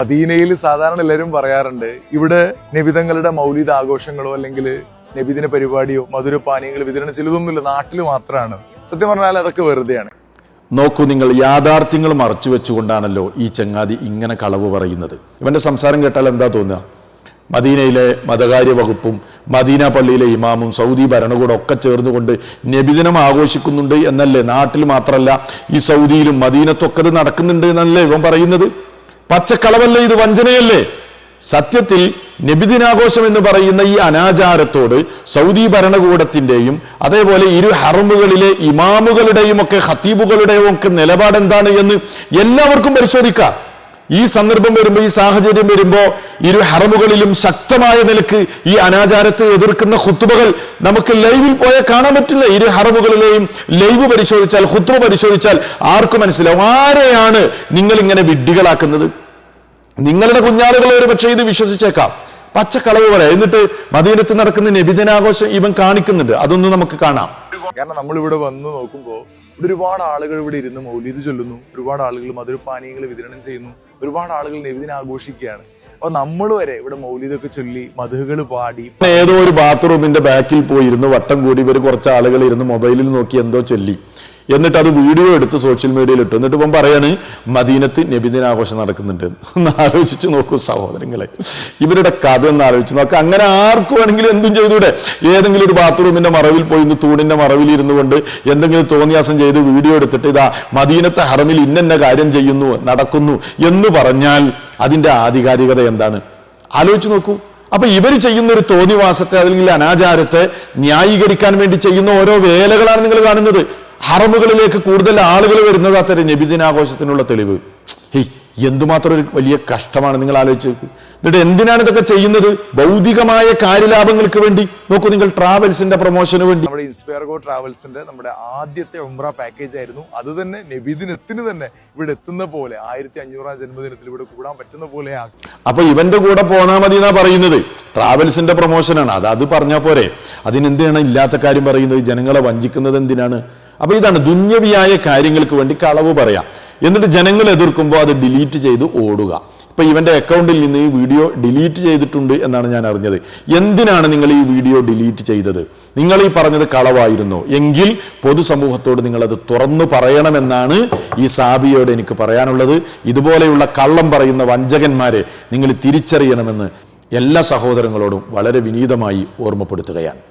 മദീനയിൽ സാധാരണ എല്ലാവരും പറയാറുണ്ട്, ഇവിടെ നബിതങ്ങളുടെ മൗലിദ് ആഘോഷങ്ങളോ അല്ലെങ്കിൽ നബിദിന പരിപാടിയോ മധുരപാനീയങ്ങൾ വിതരണം ചെയ്തതൊന്നുമില്ല, നാട്ടിൽ മാത്രമാണ്. സത്യം പറഞ്ഞാൽ അതൊക്കെ വെറുതെയാണ്. നോക്കൂ, നിങ്ങൾ യാഥാർത്ഥ്യങ്ങൾ മറച്ചു വെച്ചുകൊണ്ടാണല്ലോ ഈ ചങ്ങാതി ഇങ്ങനെ കളവ് പറയുന്നത്. ഇവന്റെ സംസാരം കേട്ടാൽ എന്താ തോന്നുക? മദീനയിലെ മതകാര്യ വകുപ്പും മദീന പള്ളിയിലെ ഇമാമും സൗദി ഭരണകൂടം ഒക്കെ ചേർന്നുകൊണ്ട് നബിദിനം ആഘോഷിക്കുന്നുണ്ട് എന്നല്ലേ? നാട്ടിൽ മാത്രമല്ല, ഈ സൗദിയിലും മദീനത്തൊക്കെ ഇത് നടക്കുന്നുണ്ട് എന്നല്ലേ ഇവൻ പറയുന്നത്? പച്ചക്കളവല്ലേ ഇത്? വഞ്ചനയല്ലേ? സത്യത്തിൽ നബിദിനാഘോഷം എന്ന് പറയുന്ന ഈ അനാചാരത്തോട് സൗദി ഭരണകൂടത്തിന്റെയും അതേപോലെ ഇരു ഹറമുകളിലെ ഇമാമുകളുടെയും ഒക്കെ ഖത്തീബുകളുടെയും ഒക്കെ നിലപാട് എന്താണ് എന്ന് എല്ലാവർക്കും പരിശോധിക്കാം. ഈ സന്ദർഭം വരുമ്പോൾ, ഈ സാഹചര്യം വരുമ്പോൾ ഇരു ഹറമുകളിലും ശക്തമായ നിലക്ക് ഈ അനാചാരത്തെ എതിർക്കുന്ന ഖുത്ബകൾ നമുക്ക് ലൈവിൽ പോയാൽ കാണാൻ പറ്റില്ല. ഇരു ഹറമുകളിലെയും ലൈവ് പരിശോധിച്ചാൽ, ഖുത്ബ പരിശോധിച്ചാൽ ആർക്കും മനസ്സിലാവും ആരെയാണ് നിങ്ങൾ ഇങ്ങനെ വിഡ്ഢികളാക്കുന്നത്. നിങ്ങളുടെ കുഞ്ഞാളുകൾ ഒരു പക്ഷേ ഇത് വിശ്വസിച്ചേക്കാം. പച്ചക്കളവ് പറയാം. എന്നിട്ട് മദീനത്ത് നടക്കുന്ന നബിദിനാഘോഷം ഇവൻ കാണിക്കുന്നുണ്ട്. അതൊന്നും നമുക്ക് കാണാം. കാരണം നമ്മളിവിടെ വന്ന് നോക്കുമ്പോൾ ഇവിടെ ഒരുപാട് ആളുകൾ ഇവിടെ ഇരുന്ന് മൗലീദ് ചൊല്ലുന്നു, ഒരുപാട് ആളുകൾ മധുരപാനീയങ്ങൾ വിതരണം ചെയ്യുന്നു, ഒരുപാട് ആളുകൾ നബിദിനം ആഘോഷിക്കുകയാണ്. അപ്പൊ നമ്മൾ വരെ ഇവിടെ മൗലീദൊക്കെ ചൊല്ലി മധുകൾ പാടി ഏതോ ഒരു ബാത്റൂമിന്റെ ബാക്കിൽ പോയിരുന്നു വട്ടം കൂടി ഇവർ കുറച്ച് ആളുകൾ ഇരുന്ന് മൊബൈലിൽ നോക്കി എന്തോ ചൊല്ലി, എന്നിട്ട് അത് വീഡിയോ എടുത്ത് സോഷ്യൽ മീഡിയയിൽ ഇട്ടു. എന്നിട്ട് ഇപ്പം പറയാണ് മദീനത്ത് നബിദിനാഘോഷം നടക്കുന്നുണ്ട്. ഒന്ന് ആലോചിച്ച് നോക്കൂ സഹോദരങ്ങളെ, ഇവരുടെ കഥ ഒന്ന് ആലോചിച്ച് നോക്കുക. അങ്ങനെ ആർക്കും വേണമെങ്കിലും എന്തും ചെയ്തൂടെ? ഏതെങ്കിലും ഒരു ബാത്റൂമിന്റെ മറവിൽ പോയി തൂണിന്റെ മറവിൽ ഇരുന്നു കൊണ്ട് എന്തെങ്കിലും തോന്നിയാസം ചെയ്ത് വീഡിയോ എടുത്തിട്ട് ഇതാ മദീനത്തെ ഹറമിൽ ഇന്ന കാര്യം ചെയ്യുന്നു, നടക്കുന്നു എന്ന് പറഞ്ഞാൽ അതിന്റെ ആധികാരികത എന്താണ്? ആലോചിച്ച് നോക്കൂ. അപ്പൊ ഇവർ ചെയ്യുന്ന ഒരു തോന്നിവാസത്തെ അല്ലെങ്കിൽ അനാചാരത്തെ ന്യായീകരിക്കാൻ വേണ്ടി ചെയ്യുന്ന ഓരോ വേലകളാണ് നിങ്ങൾ കാണുന്നത്. ഹറമുകളിലേക്ക് കൂടുതൽ ആളുകൾ വരുന്നത് അത്തരം നബിദിനാഘോഷത്തിനുള്ള തെളിവ്. എന്തുമാത്രം ഒരു വലിയ കഷ്ടമാണ്. നിങ്ങൾ ആലോചിച്ച് നോക്കൂ. എന്നിട്ട് എന്തിനാണ് ഇതൊക്കെ ചെയ്യുന്നത്? ഭൗതികമായ കാര്യലാഭങ്ങൾക്ക് വേണ്ടി. നോക്കൂ നിങ്ങൾ, ട്രാവൽസിന്റെ പ്രൊമോഷന് വേണ്ടി. നമ്മുടെ ഇൻസ്പയർഗോ ട്രാവൽസിന്റെ നമ്മുടെ ആദ്യത്തെ ഉംറ പാക്കേജ് ആയിരുന്നു. അത് തന്നെ നബിദിനത്തിന് തന്നെ ഇവിടെ എത്തുന്ന പോലെ 1500-ാം ജന്മദിനത്തിൽ ഇവിടെ കൂടാൻ പറ്റുന്ന പോലെ ആക്കി. അപ്പൊ ഇവന്റെ കൂടെ പോന്നാ മതി എന്നാ പറയുന്നത്. ട്രാവൽസിന്റെ പ്രൊമോഷനാണ് അത് പറഞ്ഞാൽ പോരെ? അതിനെന്തിനാണ് ഇല്ലാത്ത കാര്യം പറയുന്നത്? ജനങ്ങളെ വഞ്ചിക്കുന്നത് എന്തിനാണ്? അപ്പൊ ഇതാണ് ദുന്യവിയായ കാര്യങ്ങൾക്ക് വേണ്ടി കളവ് പറയാം, എന്നിട്ട് ജനങ്ങൾ എതിർക്കുമ്പോൾ അത് ഡിലീറ്റ് ചെയ്ത് ഓടുക. ഇപ്പൊ ഇവന്റെ അക്കൗണ്ടിൽ നിന്ന് ഈ വീഡിയോ ഡിലീറ്റ് ചെയ്തിട്ടുണ്ട് എന്നാണ് ഞാൻ അറിഞ്ഞത്. എന്തിനാണ് നിങ്ങൾ ഈ വീഡിയോ ഡിലീറ്റ് ചെയ്തത്? നിങ്ങൾ ഈ പറഞ്ഞത് കളവായിരുന്നു എങ്കിൽ പൊതുസമൂഹത്തോട് നിങ്ങളത് തുറന്നു പറയണമെന്നാണ് ഈ സാബിയോട് എനിക്ക് പറയാനുള്ളത്. ഇതുപോലെയുള്ള കള്ളം പറയുന്ന വഞ്ചകന്മാരെ നിങ്ങൾ തിരിച്ചറിയണമെന്ന് എല്ലാ സഹോദരങ്ങളോടും വളരെ വിനീതമായി ഓർമ്മപ്പെടുത്തുകയാണ്.